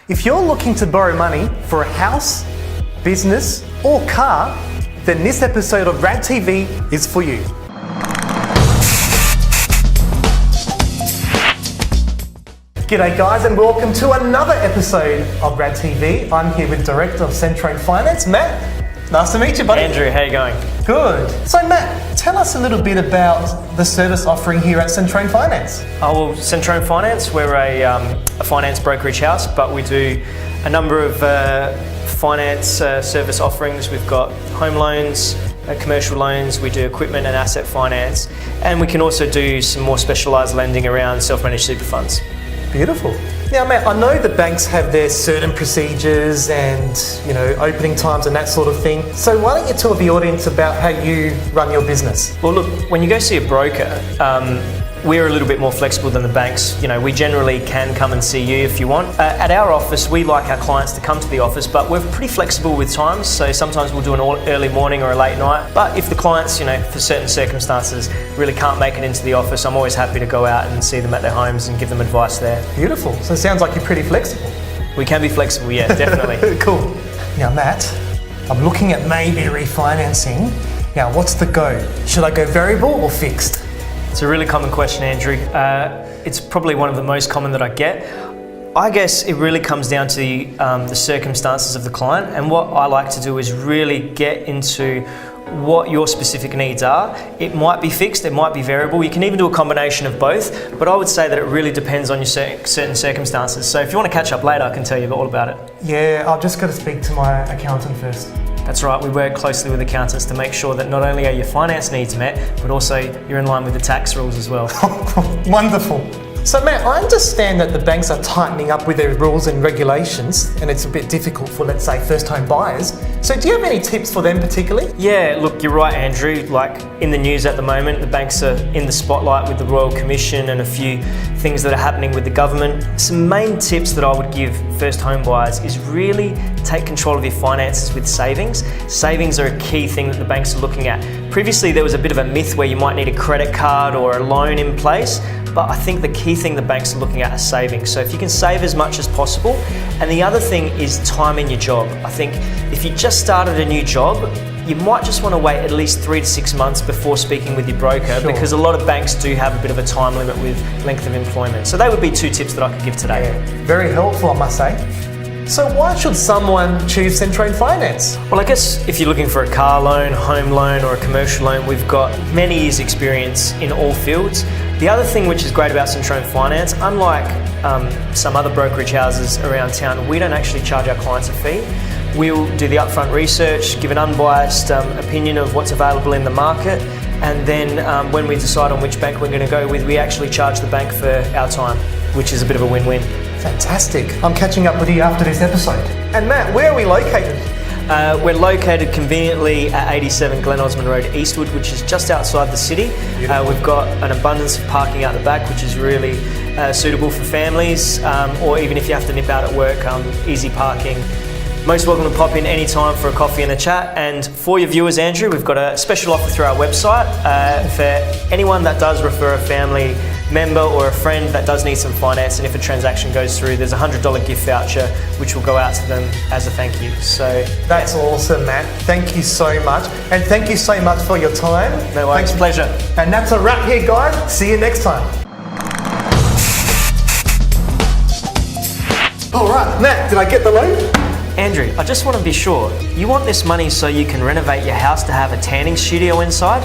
If you're looking to borrow money for a house, business, or car, then this episode of RAdTV is for you. G'day guys, and welcome to another episode of RAdTV. I'm here with Director of Centrone Finance, Matt. Nice to meet you, buddy. Andrew, how you going? Good. So Matt, tell us a little bit about the service offering here at Centrone Finance. Oh, well, Centrone Finance, we're a finance brokerage house, but we do a number of finance service offerings. We've got home loans, commercial loans, we do equipment and asset finance, and we can also do some more specialised lending around self-managed super funds. Beautiful. Now, Matt, I know the banks have their certain procedures and, opening times and that sort of thing. So why don't you tell the audience about how you run your business? Well, look, when you go see a broker, we're a little bit more flexible than the banks. We generally can come and see you if you want. At our office, we like our clients to come to the office, but we're pretty flexible with times. So sometimes we'll do an early morning or a late night. But if the clients, for certain circumstances, really can't make it into the office, I'm always happy to go out and see them at their homes and give them advice there. Beautiful. So it sounds like you're pretty flexible. We can be flexible, yeah, definitely. Cool. Now, Matt, I'm looking at maybe refinancing. Now, what's the go? Should I go variable or fixed? It's a really common question, Andrew. It's probably one of the most common that I get. I guess it really comes down to the circumstances of the client, and what I like to do is really get into what your specific needs are. It might be fixed, it might be variable. You can even do a combination of both, but I would say that it really depends on your certain circumstances. So if you want to catch up later, I can tell you all about it. Yeah, I've just got to speak to my accountant first. That's right, we work closely with accountants to make sure that not only are your finance needs met, but also you're in line with the tax rules as well. Wonderful. So Matt, I understand that the banks are tightening up with their rules and regulations, and it's a bit difficult for, let's say, first-home buyers. So do you have any tips for them particularly? Yeah, look, you're right, Andrew. Like in the news at the moment, the banks are in the spotlight with the Royal Commission and a few things that are happening with the government. Some main tips that I would give first-home buyers is really take control of your finances with savings. Savings are a key thing that the banks are looking at. Previously, there was a bit of a myth where you might need a credit card or a loan in place, but I think the key thing the banks are looking at is savings. So if you can save as much as possible. And the other thing is time in your job. I think if you just started a new job, you might just want to wait at least 3 to 6 months before speaking with your broker, Sure. because a lot of banks do have a bit of a time limit with length of employment. So they would be 2 tips that I could give today. Yeah, very helpful, I must say. So why should someone choose Centrone Finance? Well, I guess if you're looking for a car loan, home loan or a commercial loan, we've got many years experience in all fields. The other thing which is great about Centrone Finance, unlike some other brokerage houses around town, we don't actually charge our clients a fee. We'll do the upfront research, give an unbiased opinion of what's available in the market, and then when we decide on which bank we're going to go with, we actually charge the bank for our time, which is a bit of a win-win. Fantastic. I'm catching up with you after this episode. And Matt, where are we located? We're located conveniently at 87 Glen, Osmond Road, Eastwood, which is just outside the city. We've got an abundance of parking out the back, which is really suitable for families, or even if you have to nip out at work, easy parking. Most welcome to pop in any time for a coffee and a chat. And for your viewers, Andrew, we've got a special offer through our website for anyone that does refer a family member or a friend that does need some finance, and if a transaction goes through, there's a $100 gift voucher which will go out to them as a thank you. So that's awesome, Matt. Thank you so much, and thank you so much for your time. No worries, pleasure. And that's a wrap here, guys. See you next time. All right, Matt, did I get the loan? Andrew, I just want to be sure, you want this money so you can renovate your house to have a tanning studio inside?